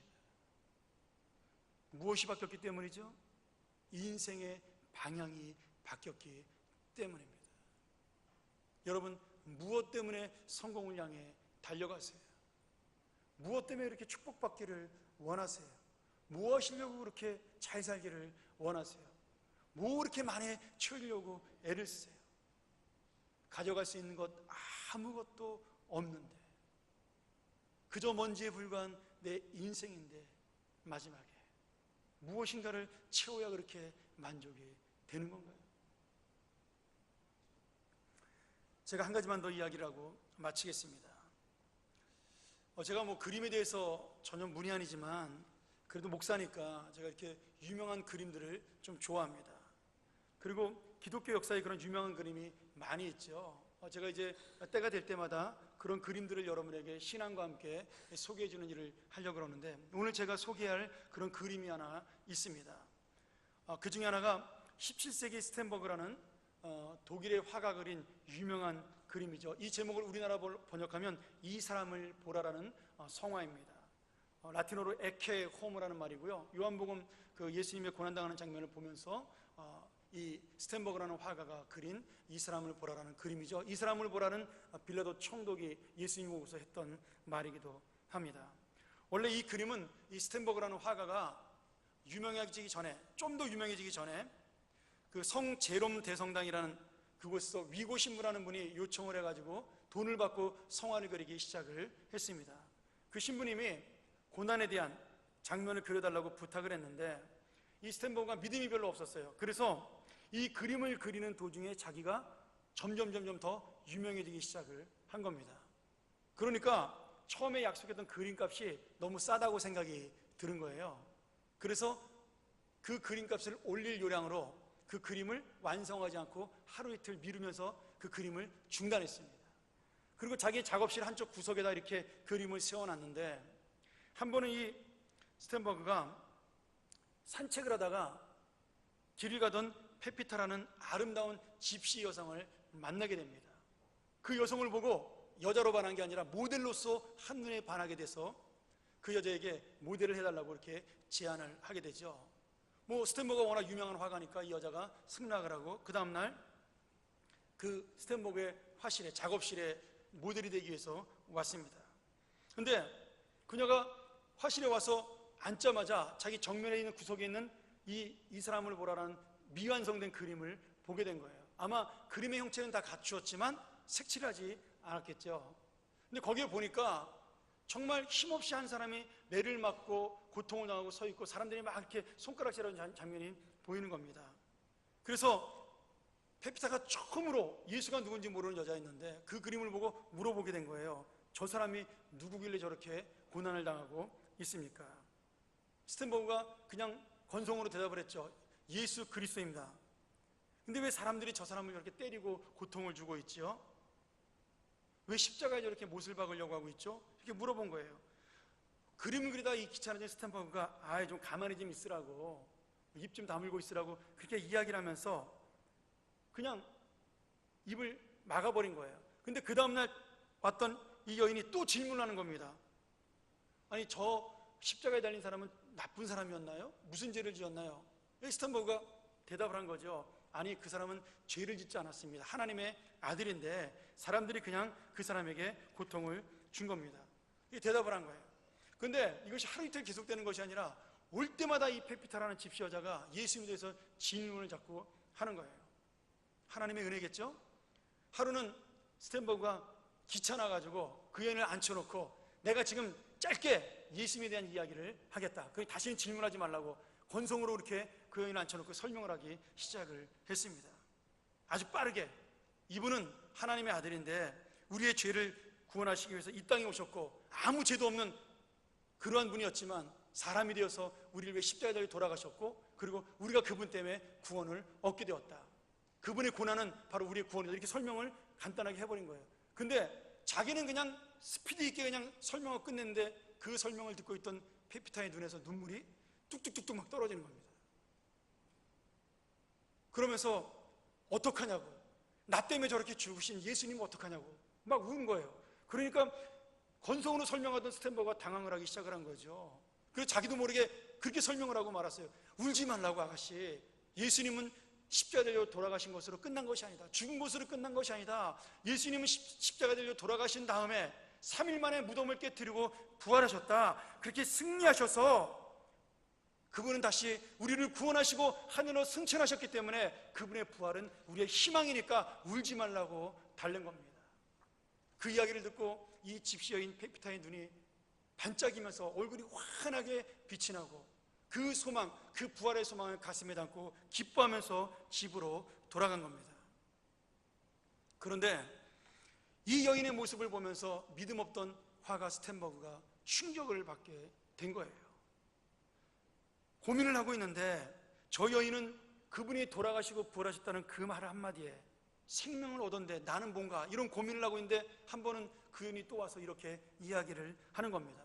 무엇이 바뀌었기 때문이죠? 인생의 방향이 바뀌었기 때문입니다. 여러분, 무엇 때문에 성공을 향해 달려가세요? 무엇 때문에 이렇게 축복받기를 원하세요? 무엇이려고 그렇게 잘 살기를 원하세요? 뭐 그렇게 많이 채우려고 애를 쓰세요? 가져갈 수 있는 것 아무것도 없는데, 그저 먼지에 불과한 내 인생인데 마지막에 무엇인가를 채워야 그렇게 만족이 되는 건가요? 제가 한 가지만 더 이야기를 하고 마치겠습니다. 제가 뭐 그림에 대해서 전혀 문외한이지만 그래도 목사니까 제가 이렇게 유명한 그림들을 좀 좋아합니다. 그리고 기독교 역사에 그런 유명한 그림이 많이 있죠. 제가 이제 때가 될 때마다 그런 그림들을 여러분에게 신앙과 함께 소개해 주는 일을 하려고 그러는데, 오늘 제가 소개할 그런 그림이 하나 있습니다. 그 중에 하나가 17세기 스텐버그라는 독일의 화가 그린 유명한 그림이죠. 이 제목을 우리나라 번역하면 이 사람을 보라라는 성화입니다. 라틴어로 에케 호모라는 말이고요. 요한복음 그 예수님의 고난당하는 장면을 보면서 이 스텐버그라는 화가가 그린 이 사람을 보라라는 그림이죠. 이 사람을 보라는 빌라도 총독이 예수님 보고서 했던 말이기도 합니다. 원래 이 그림은 이 스텐버그라는 화가가 유명해지기 전에, 좀 더 유명해지기 전에 그 성 제롬 대성당이라는 그곳에서 위고 신부라는 분이 요청을 해가지고 돈을 받고 성화를 그리기 시작을 했습니다. 그 신부님이 고난에 대한 장면을 그려달라고 부탁을 했는데 이 스텐버그가 믿음이 별로 없었어요. 그래서 이 그림을 그리는 도중에 자기가 점점 더 유명해지기 시작을 한 겁니다. 그러니까 처음에 약속했던 그림값이 너무 싸다고 생각이 드는 거예요. 그래서 그 그림값을 올릴 요량으로 그 그림을 완성하지 않고 하루 이틀 미루면서 그 그림을 중단했습니다. 그리고 자기 작업실 한쪽 구석에다 이렇게 그림을 세워놨는데, 한 번은 이 스텐버그가 산책을 하다가 길을 가던 페피타라는 아름다운 집시 여성을 만나게 됩니다. 그 여성을 보고 여자로 반한 게 아니라 모델로서 한눈에 반하게 돼서 그 여자에게 모델을 해달라고 이렇게 제안을 하게 되죠. 뭐 스텐버그가 워낙 유명한 화가니까 이 여자가 승낙을 하고 그 다음날 그 스텐버그의 화실에, 작업실에 모델이 되기 위해서 왔습니다. 근데 그녀가 화실에 와서 앉자마자 자기 정면에 있는 구석에 있는 이 사람을 보라라는 미완성된 그림을 보게 된 거예요. 아마 그림의 형체는 다 갖추었지만 색칠을 하지 않았겠죠. 근데 거기에 보니까 정말 힘없이 한 사람이 매를 맞고 고통을 당하고 서 있고 사람들이 막 이렇게 손가락질하는 장면이 보이는 겁니다. 그래서 페피타가 처음으로 예수가 누군지 모르는 여자였는데 그 그림을 보고 물어보게 된 거예요. 저 사람이 누구길래 저렇게 고난을 당하고 있습니까? 스텐버그가 그냥 건성으로 대답을 했죠. 예수 그리스도입니다. 근데 왜 사람들이 저 사람을 이렇게 때리고 고통을 주고 있지요? 왜 십자가에 저렇게 못을 박으려고 하고 있죠? 이렇게 물어본 거예요. 그림을 그리다 이 귀찮아진 스텐버그가 좀 가만히 좀 있으라고, 입 좀 다물고 있으라고 그렇게 이야기를 하면서 그냥 입을 막아버린 거예요. 근데 그 다음날 왔던 이 여인이 또 질문하는 겁니다. 아니, 저 십자가에 달린 사람은 나쁜 사람이었나요? 무슨 죄를 지었나요? 스탠버그가 대답을 한 거죠. 아니, 그 사람은 죄를 짓지 않았습니다. 하나님의 아들인데 사람들이 그냥 그 사람에게 고통을 준 겁니다. 이 대답을 한 거예요. 근데 이것이 하루 이틀 계속되는 것이 아니라 올 때마다 이 페피타라는 집시 여자가 예수님에 대해서 질문을 자꾸 하는 거예요. 하나님의 은혜겠죠? 하루는 스탠버그가 귀찮아가지고 그 여인을 앉혀놓고 내가 지금 짧게 예수님에 대한 이야기를 하겠다. 그 다시는 질문하지 말라고 건성으로 이렇게 그 여인을 앉혀놓고 설명을 하기 시작을 했습니다. 아주 빠르게 이분은 하나님의 아들인데 우리의 죄를 구원하시기 위해서 이 땅에 오셨고 아무 죄도 없는 그러한 분이었지만 사람이 되어서 우리를 위해 십자가에 달려 돌아가셨고 그리고 우리가 그분 때문에 구원을 얻게 되었다. 그분의 고난은 바로 우리의 구원이다. 이렇게 설명을 간단하게 해버린 거예요. 근데 자기는 그냥 스피드 있게 그냥 설명을 끝냈는데 그 설명을 듣고 있던 페피타의 눈에서 눈물이 뚝뚝뚝뚝 막 떨어지는 겁니다. 그러면서 어떡하냐고, 나 때문에 저렇게 죽으신 예수님 어떡하냐고 막 우는 거예요. 그러니까 건성으로 설명하던 스탠버가 당황을 하기 시작을 한 거죠. 그래서 자기도 모르게 그렇게 설명을 하고 말았어요. 울지 말라고 아가씨, 예수님은 십자가 달려 돌아가신 것으로 끝난 것이 아니다. 죽은 것으로 끝난 것이 아니다. 예수님은 십자가 달려 돌아가신 다음에 3일 만에 무덤을 깨뜨리고 부활하셨다. 그렇게 승리하셔서 그분은 다시 우리를 구원하시고 하늘로 승천하셨기 때문에 그분의 부활은 우리의 희망이니까 울지 말라고 달랜 겁니다. 그 이야기를 듣고 이 집시 여인 페피타의 눈이 반짝이면서 얼굴이 환하게 빛이 나고 그 소망, 그 부활의 소망을 가슴에 담고 기뻐하면서 집으로 돌아간 겁니다. 그런데 이 여인의 모습을 보면서 믿음 없던 화가 스탠버그가 충격을 받게 된 거예요. 고민을 하고 있는데 저 여인은 그분이 돌아가시고 부활하셨다는 그 말 한마디에 생명을 얻었는데 나는 뭔가 이런 고민을 하고 있는데 한 번은 그 여인이 또 와서 이렇게 이야기를 하는 겁니다.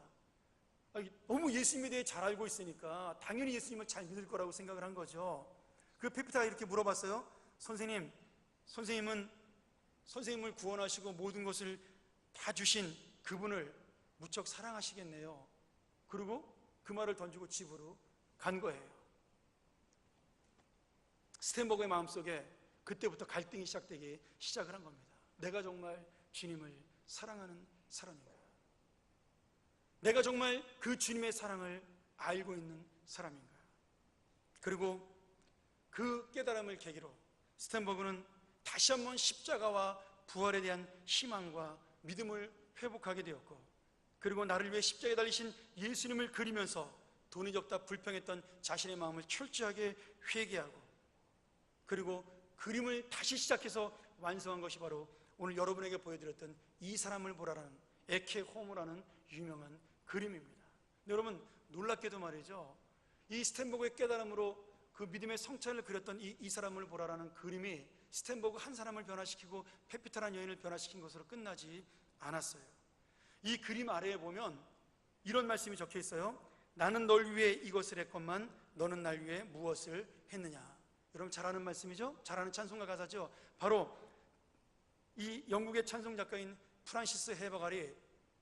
너무 예수님에 대해 잘 알고 있으니까 당연히 예수님을 잘 믿을 거라고 생각을 한 거죠. 그 페피타가 이렇게 물어봤어요. 선생님은 선생님을 구원하시고 모든 것을 다 주신 그분을 무척 사랑하시겠네요. 그리고 그 말을 던지고 집으로 간 거예요. 스탠버그의 마음속에 그때부터 갈등이 시작을 한 겁니다. 내가 정말 주님을 사랑하는 사람인가? 내가 정말 그 주님의 사랑을 알고 있는 사람인가? 그리고 그 깨달음을 계기로 스탠버그는 다시 한번 십자가와 부활에 대한 희망과 믿음을 회복하게 되었고, 그리고 나를 위해 십자가에 달리신 예수님을 그리면서 돈이 적다 불평했던 자신의 마음을 철저하게 회개하고, 그리고 그림을 다시 시작해서 완성한 것이 바로 오늘 여러분에게 보여드렸던 이 사람을 보라라는 에케 호모라는 유명한 그림입니다. 여러분, 놀랍게도 말이죠, 이 스탠버그의 깨달음으로 그 믿음의 성찬을 그렸던 이 사람을 보라라는 그림이 스탠버그 한 사람을 변화시키고 페피타라는 여인을 변화시킨 것으로 끝나지 않았어요. 이 그림 아래에 보면 이런 말씀이 적혀 있어요. 나는 널 위해 이것을 했건만 너는 날 위해 무엇을 했느냐. 여러분 잘 아는 말씀이죠? 잘 아는 찬송가 가사죠? 바로 이 영국의 찬송 작가인 프란시스 헤버갈이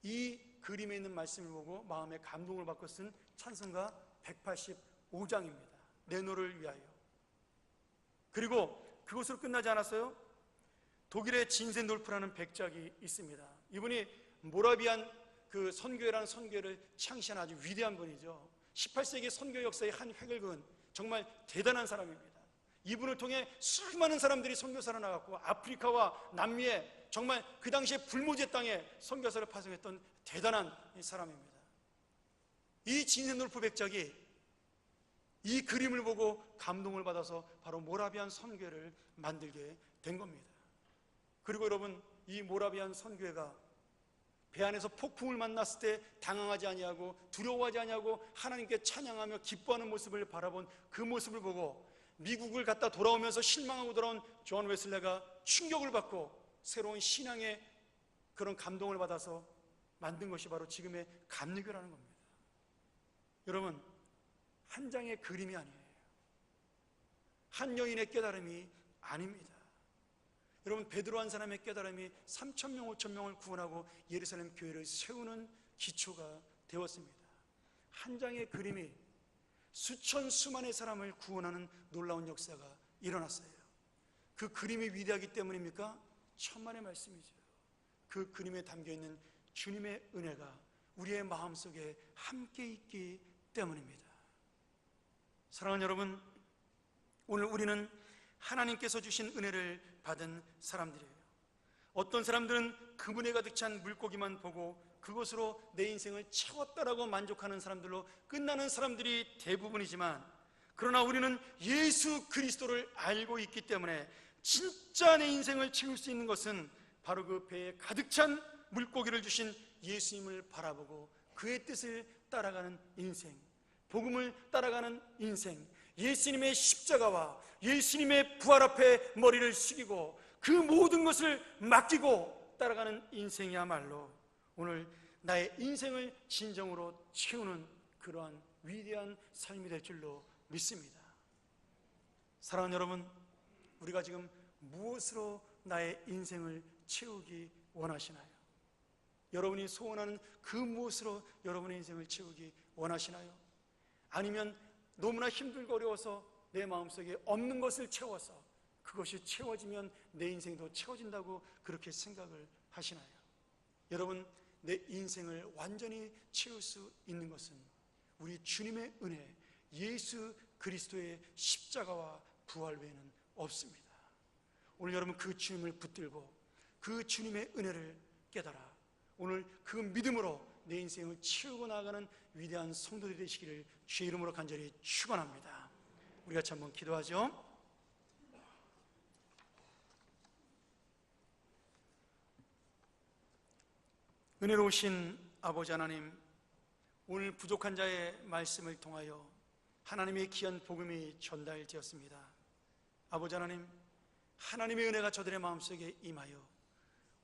이 그림에 있는 말씀을 보고 마음에 감동을 받고 쓴 찬송가 185장입니다. 내 너를 위하여. 그리고 그것으로 끝나지 않았어요. 독일의 진센돌프라는 백작이 있습니다. 이분이 모라비안 그 선교회라는 선교회를 창시한 아주 위대한 분이죠. 18세기 선교 역사의 한 획을 그은 정말 대단한 사람입니다. 이분을 통해 수많은 사람들이 선교사로 나갔고 아프리카와 남미에 정말 그 당시에 불모지의 땅에 선교사를 파송했던 대단한 사람입니다. 이 진센돌프 백작이 이 그림을 보고 감동을 받아서 바로 모라비안 선교회를 만들게 된 겁니다. 그리고 여러분, 이 모라비안 선교회가 배 안에서 폭풍을 만났을 때 당황하지 아니하고 두려워하지 아니하고 하나님께 찬양하며 기뻐하는 모습을 바라본 그 모습을 보고 미국을 갔다 돌아오면서 실망하고 돌아온 존 웨슬레가 충격을 받고 새로운 신앙의 그런 감동을 받아서 만든 것이 바로 지금의 감리교라는 겁니다. 여러분, 한 장의 그림이 아니에요. 한 여인의 깨달음이 아닙니다. 여러분, 베드로 한 사람의 깨달음이 3,000명, 5,000명을 구원하고 예루살렘 교회를 세우는 기초가 되었습니다. 한 장의 그림이 수천 수만의 사람을 구원하는 놀라운 역사가 일어났어요. 그 그림이 위대하기 때문입니까? 천만의 말씀이죠. 그 그림에 담겨있는 주님의 은혜가 우리의 마음속에 함께 있기 때문입니다. 사랑하는 여러분, 오늘 우리는 하나님께서 주신 은혜를 받은 사람들이에요. 어떤 사람들은 그분에 가득 찬 물고기만 보고 그것으로 내 인생을 채웠다라고 만족하는 사람들로 끝나는 사람들이 대부분이지만, 그러나 우리는 예수 그리스도를 알고 있기 때문에 진짜 내 인생을 채울 수 있는 것은 바로 그 배에 가득 찬 물고기를 주신 예수님을 바라보고 그의 뜻을 따라가는 인생, 복음을 따라가는 인생, 예수님의 십자가와 예수님의 부활 앞에 머리를 숙이고 그 모든 것을 맡기고 따라가는 인생이야말로 오늘 나의 인생을 진정으로 채우는 그러한 위대한 삶이 될 줄로 믿습니다. 사랑하는 여러분, 우리가 지금 무엇으로 나의 인생을 채우기 원하시나요? 여러분이 소원하는 그 무엇으로 여러분의 인생을 채우기 원하시나요? 아니면 너무나 힘들고 어려워서 내 마음속에 없는 것을 채워서 그것이 채워지면 내 인생도 채워진다고 그렇게 생각을 하시나요? 여러분, 내 인생을 완전히 채울 수 있는 것은 우리 주님의 은혜, 예수 그리스도의 십자가와 부활 외에는 없습니다. 오늘 여러분, 그 주님을 붙들고 그 주님의 은혜를 깨달아 오늘 그 믿음으로 내 인생을 채우고 나아가는 위대한 성도들이 되시기를 주의 이름으로 간절히 축원합니다. 우리 같이 한번 기도하죠. 은혜로우신 아버지 하나님, 오늘 부족한 자의 말씀을 통하여 하나님의 귀한 복음이 전달되었습니다. 아버지 하나님, 하나님의 은혜가 저들의 마음속에 임하여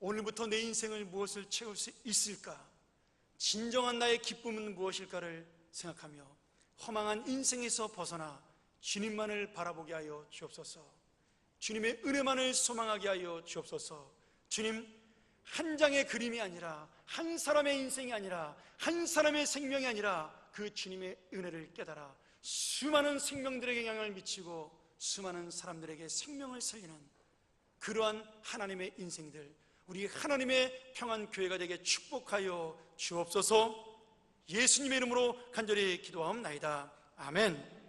오늘부터 내 인생을 무엇을 채울 수 있을까, 진정한 나의 기쁨은 무엇일까를 생각하며 허망한 인생에서 벗어나 주님만을 바라보게 하여 주옵소서. 주님의 은혜만을 소망하게 하여 주옵소서. 주님, 한 장의 그림이 아니라, 한 사람의 인생이 아니라, 한 사람의 생명이 아니라 그 주님의 은혜를 깨달아 수많은 생명들에게 영향을 미치고 수많은 사람들에게 생명을 살리는 그러한 하나님의 인생들, 우리 하나님의 평안교회가 되게 축복하여 주옵소서. 예수님의 이름으로 간절히 기도하옵나이다. 아멘.